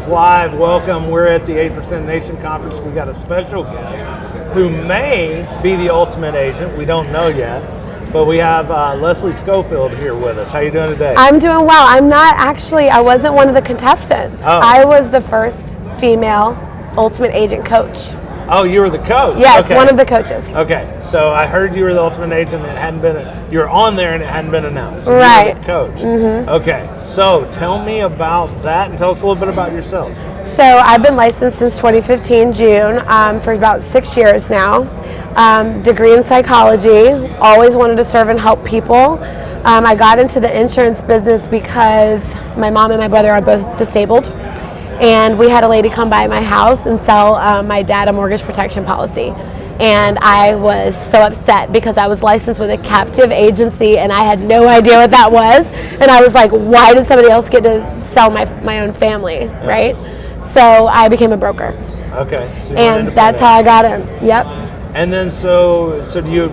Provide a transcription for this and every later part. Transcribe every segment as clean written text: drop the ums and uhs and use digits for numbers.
Telesales Live. Welcome. We're at the 8% Nation Conference. We got a special guest who may be the ultimate agent. We don't know yet. But we have Leslie Scofield here with us. How you doing today? I'm doing well. I wasn't one of the contestants. Oh. I was the first female ultimate agent coach. Oh, you were the coach? Yes, okay. One of the coaches. Okay, so I heard you were the ultimate agent and it hadn't been, you were on there and it hadn't been announced. So right. You were the coach. Mm-hmm. Okay, so tell me about that and tell us a little bit about yourselves. So I've been licensed since 2015, June, for about 6 years now. Degree in psychology, always wanted to serve and help people. I got into the insurance business because my mom and my brother are both disabled. And we had a lady come by my house and sell my dad a mortgage protection policy. And I was so upset because I was licensed with a captive agency and I had no idea what that was. And I was like, why did somebody else get to sell my own family, right? So I became a broker. Okay. So and that's how I got in. Yep. And then so do you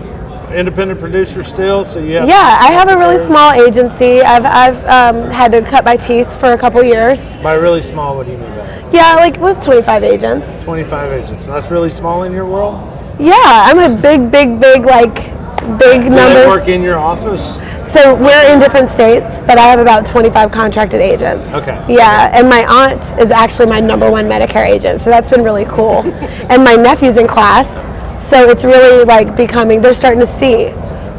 independent producer still? So you have I have a really small agency. I've had to cut my teeth for a couple years. By really small, what do you mean by that? Yeah, like with 25 agents. 25 agents. That's really small in your world? Yeah, I'm a big numbers. Do they work in your office? So we're in different states, but I have about 25 contracted agents. Okay. Yeah, and my aunt is actually my #1 Medicare agent, so that's been really cool. And my nephew's in class, so it's really like they're starting to see,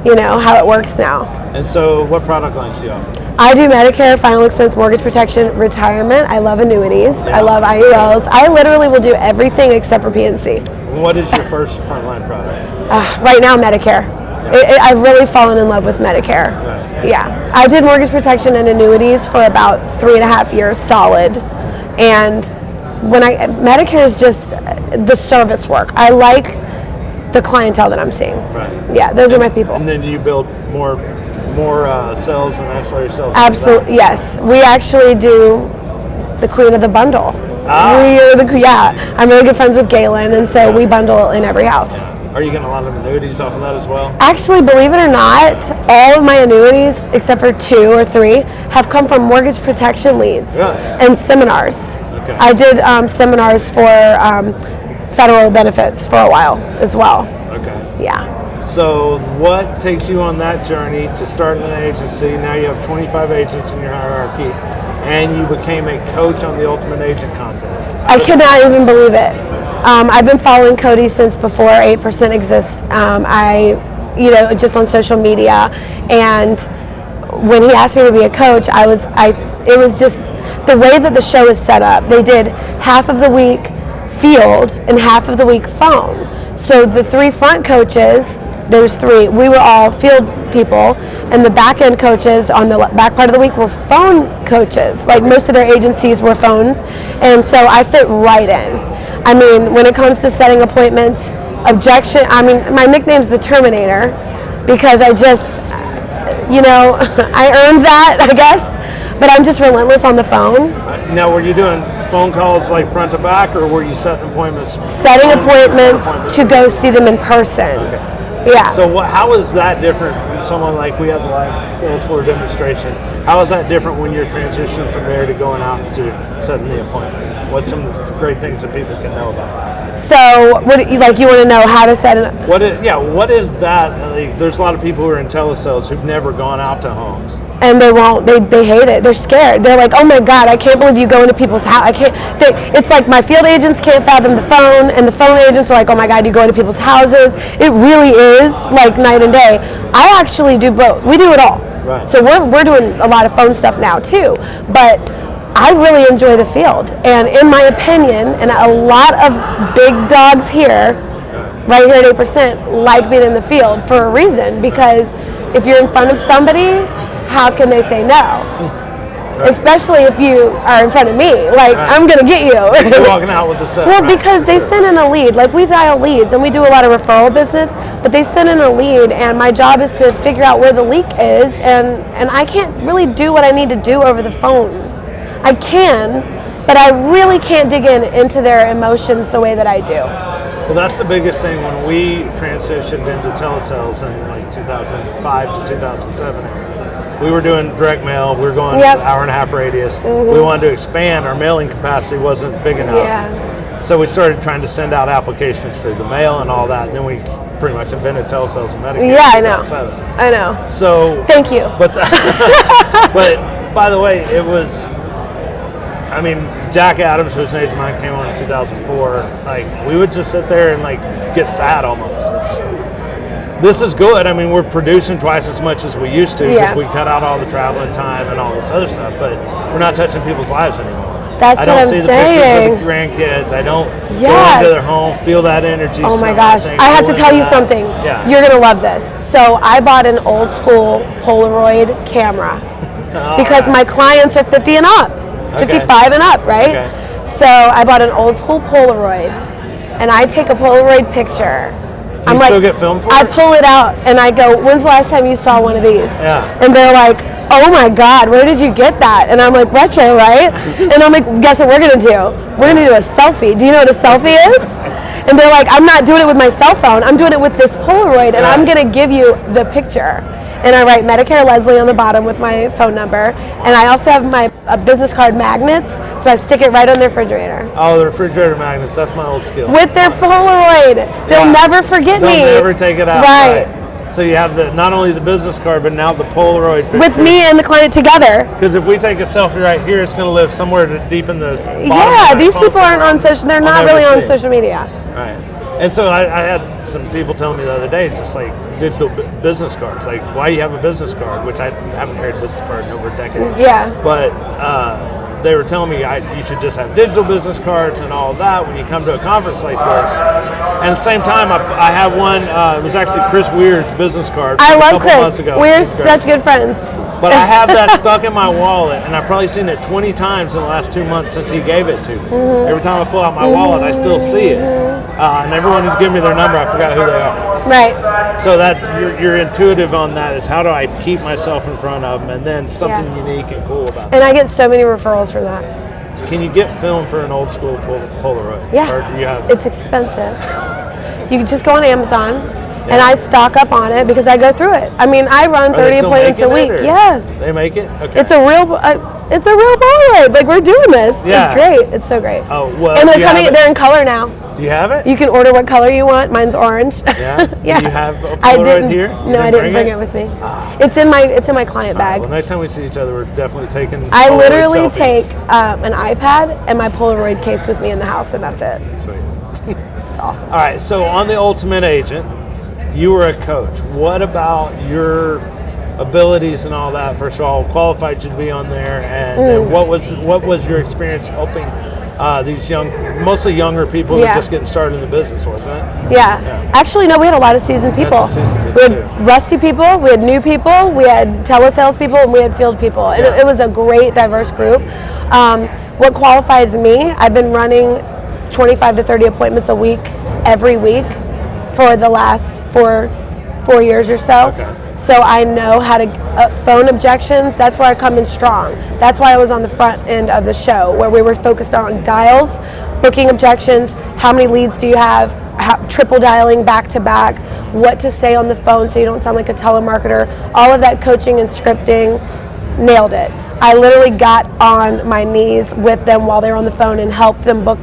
how it works now. And so what product lines do you offer? I do Medicare, final expense, mortgage protection, retirement. I love annuities. Yeah. I love IULs. I literally will do everything except for PNC. What is your first frontline product? Right now, Medicare. Yeah. I've really fallen in love with Medicare. Right. Yeah. I did mortgage protection and annuities for about 3.5 years solid. And Medicare is just the service work. I like the clientele that I'm seeing. Right. Yeah, those are my people. And then do you build more sales and ancillary sales? Absolutely, yes. We actually do the queen of the bundle. Ah. I'm really good friends with Galen, and so we bundle in every house. Yeah. Are you getting a lot of annuities off of that as well? Actually, believe it or not, all of my annuities, except for 2 or 3, have come from mortgage protection leads and seminars. Okay. I did seminars for federal benefits for a while as well. Okay. Yeah. So what takes you on that journey to start an agency? Now you have 25 agents in your hierarchy, and you became a coach on the Ultimate Agent Contest. I cannot even believe it. I've been following Cody since before 8% exists. Just on social media, and when he asked me to be a coach, it was just the way that the show is set up. They did half of the week field and half of the week phone. So the 3 front coaches, there's 3, we were all field people, and the back end coaches on the back part of the week were phone coaches. Like most of their agencies were phones, and so I fit right in. I mean, when it comes to setting appointments, my nickname's the Terminator because I just, I earned that, I guess, but I'm just relentless on the phone. Now, were you doing phone calls like front to back, or were you setting appointments? Setting appointments to go see them in person. Okay. Yeah. So how is that different from someone like we have the live sales floor demonstration? How is that different when you're transitioning from there to going out to setting the appointment? What's some of the great things that people can know about that? So, you want to know how to set an? What is that? Like, there's a lot of people who are in telesales who've never gone out to homes. And they won't. They hate it. They're scared. They're like, oh my God, I can't believe you go into people's house. I can't. It's like my field agents can't fathom the phone, and the phone agents are like, oh my God, you go into people's houses. It really is like night and day. I actually do both. We do it all. Right. So we're doing a lot of phone stuff now too. But I really enjoy the field, and in my opinion, and a lot of big dogs here, right here at 8%, like being in the field for a reason, because if you're in front of somebody, how can they say no? Right. Especially if you are in front of me, like I'm gonna get you. You're walking out with the set. Well, because they send in a lead, like we dial leads, and we do a lot of referral business, but they send in a lead, and my job is to figure out where the leak is, and I can't really do what I need to do over the phone. I can, but I really can't dig into their emotions the way that I do. Well, that's the biggest thing when we transitioned into telesales in like 2005 to 2007. we were doing direct mail. We were going Yep. an hour and a half radius. We wanted to expand. Our mailing capacity wasn't big enough. Yeah. So we started trying to send out applications through the mail and all that. And then we pretty much invented telesales and Medicare. Yeah, I know. 2007. I know. So Thank you. But but by the way, it was. I mean, Jack Adams, who's an agent of mine, came on in 2004. Like, we would just sit there and like get sad almost. This is good. I mean, we're producing twice as much as we used to because Yeah. we cut out all the traveling time and all this other stuff. But we're not touching people's lives anymore. That's I what don't I'm see the saying. pictures of the grandkids. I don't go Yes. into their home, feel that energy. Oh my smell gosh, that thing, I have go to tell into you that. something. Yeah. You're going to love this. So I bought an old school Polaroid camera because my clients are 50 and up, 55 and up, right? Okay. So I bought an old school Polaroid and I take a Polaroid picture. Do you still get filmed for I it? pull it out and I go, when's the last time you saw one of these? Yeah. And they're like, oh my God, where did you get that? And I'm like, retro, right? And I'm like, guess what we're gonna do? We're gonna do a selfie. Do you know what a selfie is? And they're like, I'm not doing it with my cell phone. I'm doing it with this Polaroid and I'm gonna give you the picture. And I write Medicare Leslie on the bottom with my phone number. And I also have my business card magnets, so I stick it right on the refrigerator. Oh, the refrigerator magnets. That's my old skill. With their Polaroid. They'll never forget me. They'll never take it out. Right. So you have not only the business card, but now the Polaroid picture. With me and the client together. Because if we take a selfie right here, it's going to live somewhere deep in the bottom. Yeah, of these phone people aren't somewhere. on social. They're I'll not never really on see it. social media. Right. And so I had some people telling me the other day, just like digital business cards. Like, why do you have a business card? Which I haven't carried a business card in over a decade. Yeah. But they were telling me you should just have digital business cards and all of that when you come to a conference like this. And at the same time, I have one. It was actually Chris Weir's business card. I from a love couple Chris. months ago. We're He's great. such good friends. But I have that stuck in my wallet, and I've probably seen it 20 times in the last 2 months since he gave it to me. Every time I pull out my wallet, I still see it. And everyone who's given me their number, I forgot who they are. Right. So that you're intuitive on that is how do I keep myself in front of them, and then something unique and cool about And that. I get so many referrals from that. Can you get film for an old school Polaroid? Yes. Or do you have? It's expensive. You can just go on Amazon. And I stock up on it because I go through it. I mean, I run Are they 30 still appointments a making week. it, or Yeah. They make it? Okay. It's a real Polaroid. Like, we're doing this. Yeah. It's great. It's so great. Oh, well. And do they're you have coming. it? They're in color now. Do you have it? You can order what color you want. Mine's orange. Yeah? Yeah. Do you have a I Polaroid didn't, here? No, I didn't bring it with me. It's in my client bag. Well, next time we see each other, we're definitely taking I Polaroid literally selfies. take an iPad and my Polaroid case with me in the house, and that's it. Sweet. It's awesome. All right, so on the Ultimate Agent, you were a coach. What about your abilities and all that? First of all, qualified you to be on there, and what was your experience helping these mostly younger people that are just getting started in the business, wasn't it? Yeah. Actually, no, we had a lot of seasoned people. Some seasoned people, We had too. rusty people, we had new people, we had telesales people, and we had field people. And it was a great, diverse group. What qualifies me, I've been running 25 to 30 appointments a week, every week, for the last four years or so. Okay. So I know how to phone objections. That's where I come in strong. That's why I was on the front end of the show, where we were focused on dials, booking objections, how many leads do you have, triple dialing back to back, what to say on the phone so you don't sound like a telemarketer. All of that coaching and scripting, nailed it. I literally got on my knees with them while they were on the phone and helped them book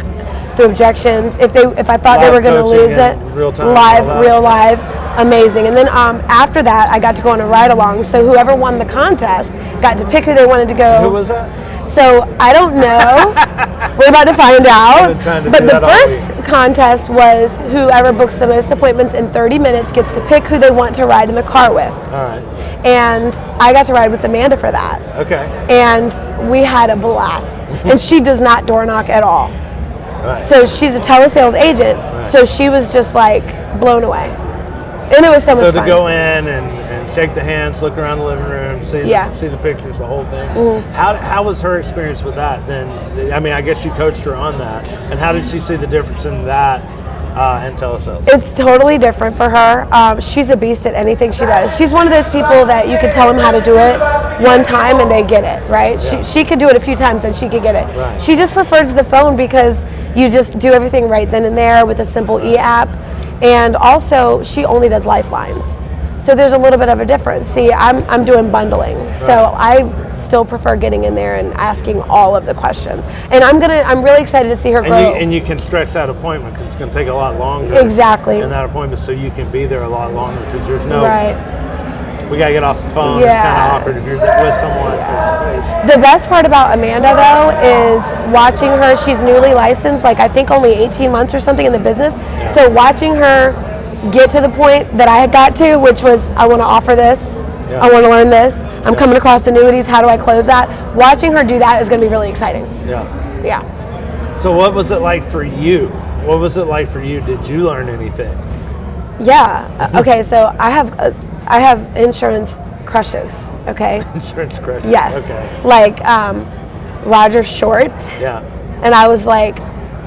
the objections. If I thought they Live were going to coaching lose it, and real time, live, all that. real live, amazing. And then after that, I got to go on a ride along. So whoever won the contest got to pick who they wanted to go. Who was that? So I don't know. We're about to find out. I've been trying to But do the that all first contest was whoever books the most appointments in 30 minutes gets to pick who they want to ride in the car with. All right. And I got to ride with Amanda for that. Okay. And we had a blast. And she does not door knock at all. Right. So she's a telesales agent. So she was just like blown away. And it was so much So fun. to go in and shake the hands, look around the living room, see the pictures, the whole thing. How was her experience with that then? I mean, I guess you coached her on that. And how did she see the difference in that and telesales? It's totally different for her. She's a beast at anything she does. She's one of those people that you could tell them how to do it one time and they get it, right? Yeah. She could do it a few times and she could get it. Right. She just prefers the phone because you just do everything right then and there with a simple e-app. And also, she only does lifelines. So there's a little bit of a difference. See, I'm doing bundling, so I still prefer getting in there and asking all of the questions. And I'm really excited to see her grow. And you can stretch that appointment because it's going to take a lot longer. Exactly. In that appointment, so you can be there a lot longer because there's no. Right. We got to get off the phone. Yeah. It's kind of awkward if you're with someone face to face. The best part about Amanda, though, is watching her. She's newly licensed, like I think only 18 months or something in the business. Yeah. So watching her get to the point that I had got to, which was I want to offer this, Yeah. I want to learn this, I'm coming across annuities, how do I close that? Watching her do that is going to be really exciting. Yeah. Yeah. So what was it like for you? What was it like for you? Did you learn anything? Yeah. Okay, so I have insurance crushes, okay? Insurance credit. Yes. Okay. Like Roger Short. Yeah. And I was like,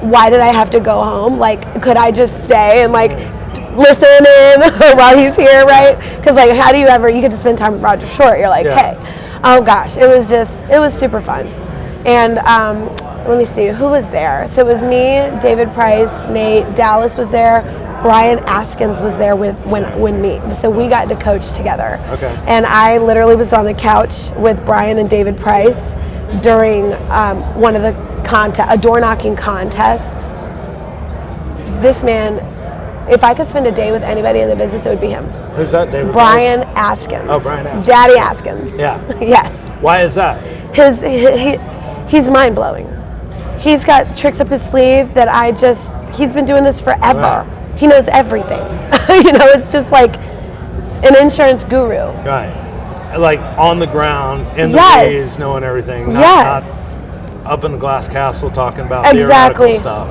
why did I have to go home? Like, could I just stay and like listen in while he's here, right? Because like, how do you get to spend time with Roger Short? You're like, Yeah. hey, oh gosh, it was super fun. And let me see, who was there? So it was me, David Price, Nate, Dallas was there, Brian Askins was there when me. So we got to coach together. Okay. And I literally was on the couch with Brian and David Price during one of the a door knocking contest. This man, if I could spend a day with anybody in the business, it would be him. Who's that, David? Brian Askins. Oh, Brian Askins. Daddy Askins. Yeah. Yes. Why is that? He's mind blowing. He's got tricks up his sleeve that he's been doing this forever. Right. He knows everything. It's just like an insurance guru. Right. Like on the ground, in the Yes. weeds, knowing everything. Yes. Not up in the glass castle talking about Exactly. theoretical stuff.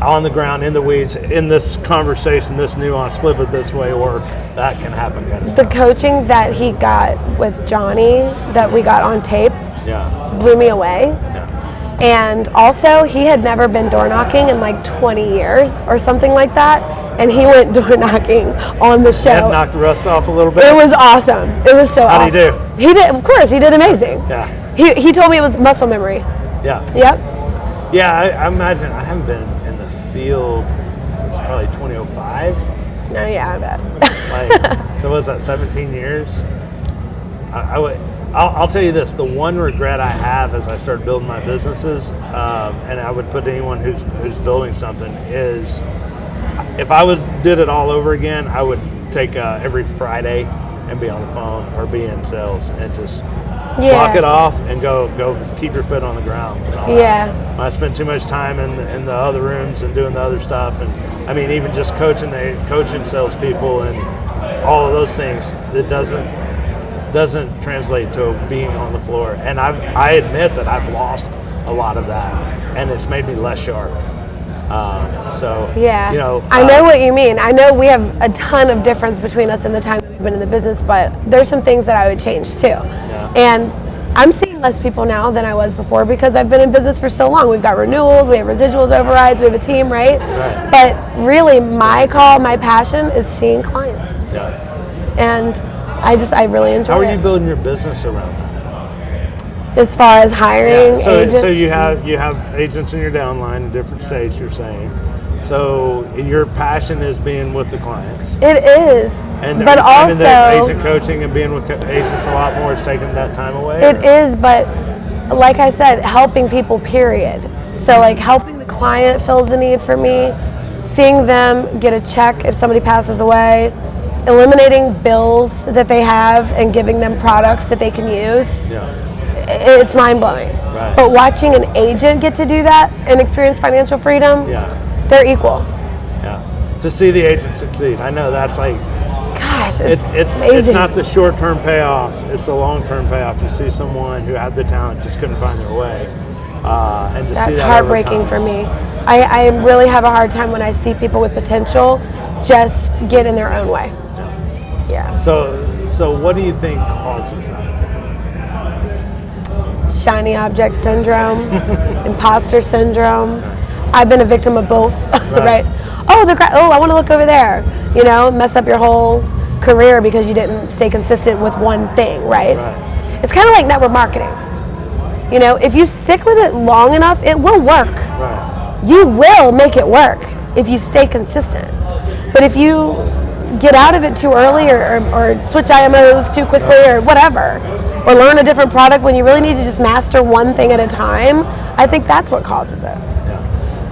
On the ground, in the weeds, in this conversation, this nuance, flip it this way, or that can happen. Kind of The stuff. coaching that he got with Johnny, that we got on tape, Yeah. blew me away. Yeah. And also, he had never been door knocking in like 20 years or something like that. And he went door knocking on the show. And knocked the rust off a little bit. It was awesome. It was so awesome. How'd he do? He did, of course, he did amazing. Yeah. He told me it was muscle memory. Yeah. Yep. Yeah, I imagine I haven't been in the field since probably 2005. No, yeah, I bet. Like, so was that 17 years? I'll tell you this: the one regret I have as I started building my businesses, and I would put anyone who's building something, is if I did it all over again, I would take every Friday and be on the phone or be in sales and just block it off and go keep your foot on the ground. And all that. I spent too much time in the other rooms and doing the other stuff, and I mean even just coaching salespeople and all of those things. It doesn't translate to being on the floor, and I admit that I've lost a lot of that, and it's made me less sharp. I know what you mean. I know we have a ton of difference between us in the time we've been in the business, but there's some things that I would change too. Yeah. And I'm seeing less people now than I was before because I've been in business for so long. We've got renewals, we have residuals, overrides, we have a team, right? But really my passion is seeing clients. Yeah. And I really enjoy it. How are you building your business around that? As far as hiring agents? So you have agents in your downline in different states, you're saying. So your passion is being with the clients. It is. But also that agent coaching and being with agents a lot more is taking that time away? It is, but like I said, helping people, period. So like helping the client fills the need for me, seeing them get a check if somebody passes away, eliminating bills that they have and giving them products that they can use. Yeah. It's mind-blowing. Right. But watching an agent get to do that and experience financial freedom, they're equal. Yeah. To see the agent succeed. I know that's like, gosh, it's amazing. It's not the short-term payoff, it's the long-term payoff. You see someone who had the talent, just couldn't find their way. And to that's see that heartbreaking for me. I really have a hard time when I see people with potential just get in their own way. Yeah. So what do you think causes that? Shiny object syndrome, imposter syndrome. I've been a victim of both, right? Oh, I want to look over there. Mess up your whole career because you didn't stay consistent with one thing, right? It's kind of like network marketing. If you stick with it long enough, it will work. You will make it work if you stay consistent. But if you get out of it too early or switch IMOs too quickly or whatever. Or learn a different product when you really need to just master one thing at a time. I think that's what causes it.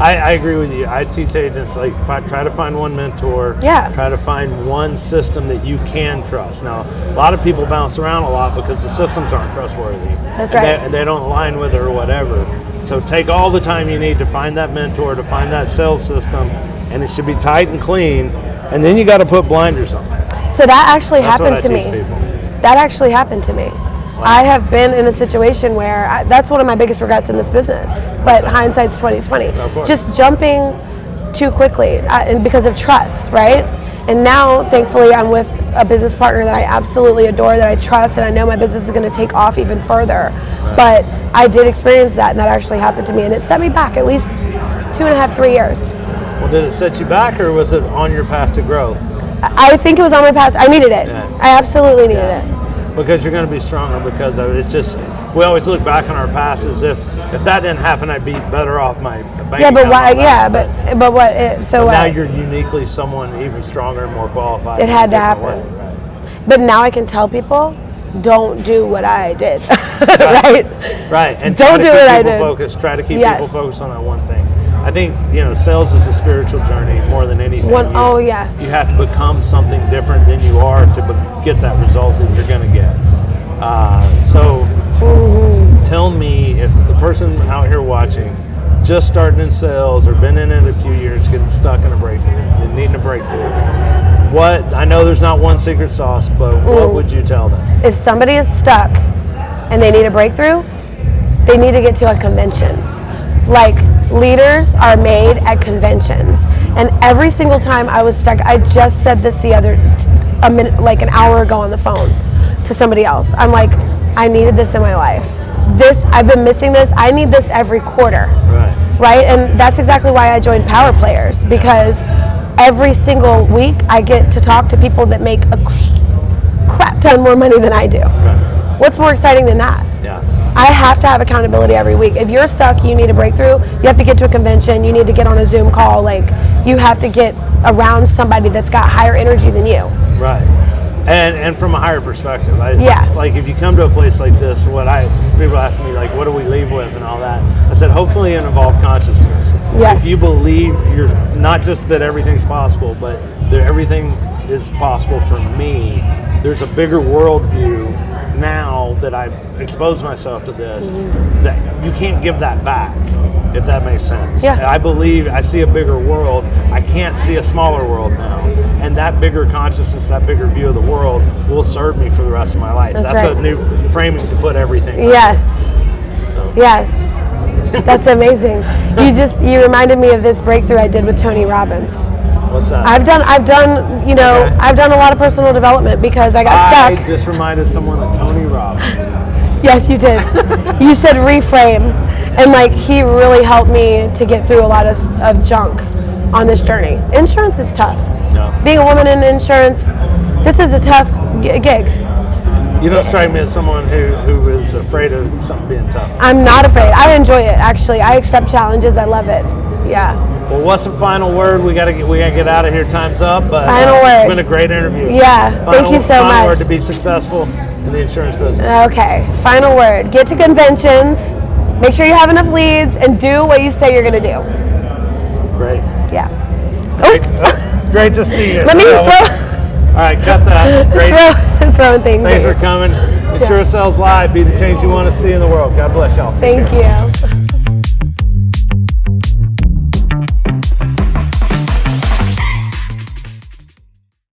I agree with you. I teach agents, like, try to find one mentor. Yeah. Try to find one system that you can trust. Now, a lot of people bounce around a lot because the systems aren't trustworthy. That's right. And they don't align with it or whatever. So take all the time you need to find that mentor, to find that sales system, and it should be tight and clean. And then you got to put blinders on. So that actually happened to me. People. That actually happened to me. Wow. I have been in a situation where that's one of my biggest regrets in this business. But hindsight's 20/20. Just jumping too quickly and because of trust, right? And now, thankfully, I'm with a business partner that I absolutely adore, that I trust, and I know my business is going to take off even further. Right. But I did experience that, and that actually happened to me, and it set me back at least 2.5, 3 years. Well, did it set you back, or was it on your path to growth? I think it was on my path. I needed it. Yeah. I absolutely needed it. Because you're going to be stronger because of it. It's just, we always look back on our past as if that didn't happen, I'd be better off my bank Yeah, but account. why? Yeah, but what? So now you're uniquely someone even stronger and more qualified. It had to happen. Right. But now I can tell people, don't do what I did. Right? Right. And don't do what I did. Try to keep people focused on that one thing. I think, sales is a spiritual journey more than anything. Yes. You have to become something different than you are to get that result that you're going to get. Tell me, if the person out here watching, just starting in sales or been in it a few years, getting stuck in a breakthrough, and needing a breakthrough, I know there's not one secret sauce, but what would you tell them? If somebody is stuck and they need a breakthrough, they need to get to a convention. Like, leaders are made at conventions. And every single time I was stuck, I just said this an hour ago on the phone to somebody else. I'm like, I needed this in my life. I've been missing this. I need this every quarter. Right? And that's exactly why I joined Power Players, because every single week I get to talk to people that make a crap ton more money than I do. Right. What's more exciting than that? Yeah. I have to have accountability every week. If you're stuck, you need a breakthrough, you have to get to a convention, you need to get on a Zoom call, you have to get around somebody that's got higher energy than you. Right. And from a higher perspective. Yeah. Like, if you come to a place like this, people ask me, what do we leave with and all that? I said, hopefully an evolved consciousness. Yes. If you believe you're not just that everything's possible, but that everything is possible for me, there's a bigger worldview now that I've exposed myself to this, that you can't give that back, if that makes sense. Yeah. I see a bigger world. I can't see a smaller world now. And that bigger consciousness, that bigger view of the world will serve me for the rest of my life. That's right. a new framing to put everything. Yes. Yes. That's amazing. You reminded me of this breakthrough I did with Tony Robbins. What's that? I've done a lot of personal development because I got stuck. I just reminded someone of Tony Robbins. Yes, you did. You said reframe, and he really helped me to get through a lot of junk on this journey. Insurance is tough. No. Being a woman in insurance, this is a tough gig. You don't strike me as someone who is afraid of something being tough. I'm not afraid. I enjoy it, actually. I accept challenges. I love it. Yeah. Well, what's the final word? We gotta get out of here. Time's up. But final word. It's been a great interview. Yeah. Thank you so much. Final word to be successful in the insurance business. Okay. Final word. Get to conventions. Make sure you have enough leads, and do what you say you're going to do. Great. Yeah. Great to see you. Let me throw. All right, cut that. Great. Throwing things. Thanks for coming. Insurasales Live. Be the change you want to see in the world. God bless y'all. Thank you.